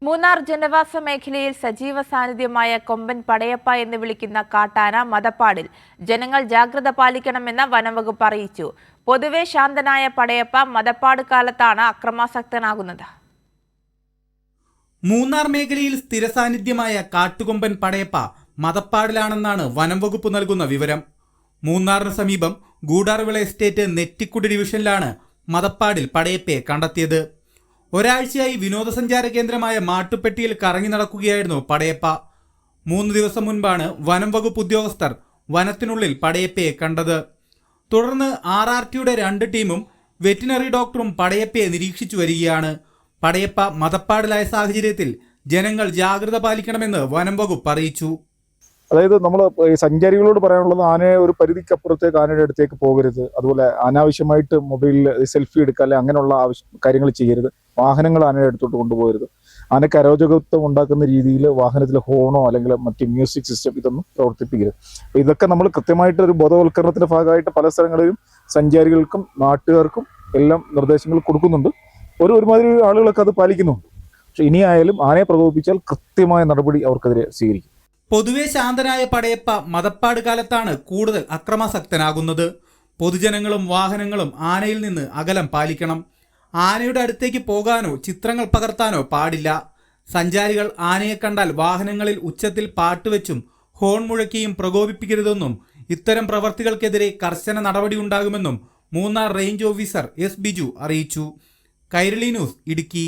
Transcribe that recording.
മൂന്നാർ ജനവാസ മേഖലയിൽ സജീവ സാന്നിധ്യമായ കൊമ്പൻ പടയപ്പ എന്ന് വിളിക്കുന്ന കാട്ടാന മദപ്പാടിൽ ജനങ്ങൾ ജാഗ്രത പാലിക്കണമെന്ന് വനംവകുപ്പ് അറിയിച്ചു. പൊതുവെ ശാന്തനായ പടയപ്പ മദപ്പാട് കാലത്താണ് അക്രമാസക്തനാകുന്നത്. മൂന്നാർ മേഖലയിൽ സ്ഥിര സാന്നിധ്യമായ കാട്ടുകൊമ്പൻ പടയപ്പ മദപ്പാടിലാണെന്നാണ് വനംവകുപ്പ് നൽകുന്ന വിവരം. മൂന്നാറിന് സമീപം ഗൂഡാർവിള എസ്റ്റേറ്റ് നെറ്റിക്കുടി ഡിവിഷനിലാണ് മദപ്പാടിൽ പടയപ്പയെ കണ്ടെത്തിയത്. ഒരാഴ്ചയായി വിനോദസഞ്ചാര കേന്ദ്രമായ മാട്ടുപ്പെട്ടിയിൽ കറങ്ങി നടക്കുകയായിരുന്നു പടയപ്പ. 3 ദിവസം മുൻപാണ് വനം വകുപ്പ് ഉദ്യോഗസ്ഥർ വനത്തിനുള്ളിൽ പടയപ്പയെ കണ്ടത്. തുടർന്ന് RRTയുടെ 2 ടീമും വെറ്റിനറി ഡോക്ടറും പടയപ്പയെ നിരീക്ഷിച്ചു വരികയാണ്. പടയപ്പ മദപ്പാടിലായ സാഹചര്യത്തിൽ ജനങ്ങൾ ജാഗ്രത പാലിക്കണമെന്ന് വനം വകുപ്പ് അറിയിച്ചു. അതായത് നമ്മൾ സഞ്ചാരികളോട് പറയാനുള്ളത് ആനയെ ഒരു പരിധിക്കപ്പുറത്തേക്ക് ആനയുടെ അടുത്തേക്ക് പോകരുത്. അതുപോലെ അനാവശ്യമായിട്ട് മൊബൈലിൽ സെൽഫി എടുക്കുക അല്ലെ അങ്ങനെയുള്ള കാര്യങ്ങൾ ചെയ്യരുത്. വാഹനങ്ങൾ ആനയുടെ അടുത്തോട്ട് കൊണ്ടുപോകരുത്. ആനയ്ക്ക് അരോചകത്വം ഉണ്ടാക്കുന്ന രീതിയിൽ വാഹനത്തിൽ ഹോണോ അല്ലെങ്കിൽ മറ്റ് മ്യൂസിക് സിസ്റ്റം ഇതൊന്നും പ്രവർത്തിപ്പിക്കരുത്. ഇതൊക്കെ നമ്മൾ കൃത്യമായിട്ട് ഒരു ബോധവൽക്കരണത്തിന്റെ ഭാഗമായിട്ട് പല സ്ഥലങ്ങളിലും സഞ്ചാരികൾക്കും നാട്ടുകാർക്കും എല്ലാം നിർദ്ദേശങ്ങൾ കൊടുക്കുന്നുണ്ട്. ഒരുമാതിരി ആളുകളൊക്കെ അത് പാലിക്കുന്നുണ്ട്. പക്ഷെ ഇനിയായാലും ആനയെ പ്രകോപിപ്പിച്ചാൽ കൃത്യമായ നടപടി അവർക്കെതിരെ സ്വീകരിക്കും. പൊതുവെ ശാന്തനായ പടയപ്പ മദപ്പാട് കാലത്താണ് കൂടുതൽ അക്രമാസക്തനാകുന്നത്. പൊതുജനങ്ങളും വാഹനങ്ങളും ആനയിൽ നിന്ന് അകലം പാലിക്കണം. ആനയുടെ അടുത്തേക്ക് പോകാനോ ചിത്രങ്ങൾ പകർത്താനോ പാടില്ല. സഞ്ചാരികൾ ആനയെ കണ്ടാൽ വാഹനങ്ങളിൽ ഉച്ചത്തിൽ പാട്ടുവെച്ചും ഹോൺ മുഴക്കിയും പ്രകോപിപ്പിക്കരുതെന്നും ഇത്തരം പ്രവർത്തികൾക്കെതിരെ കർശന നടപടിയുണ്ടാകുമെന്നും Munnar range officer S. Biju അറിയിച്ചു. കൈരളി ന്യൂസ്, ഇടുക്കി.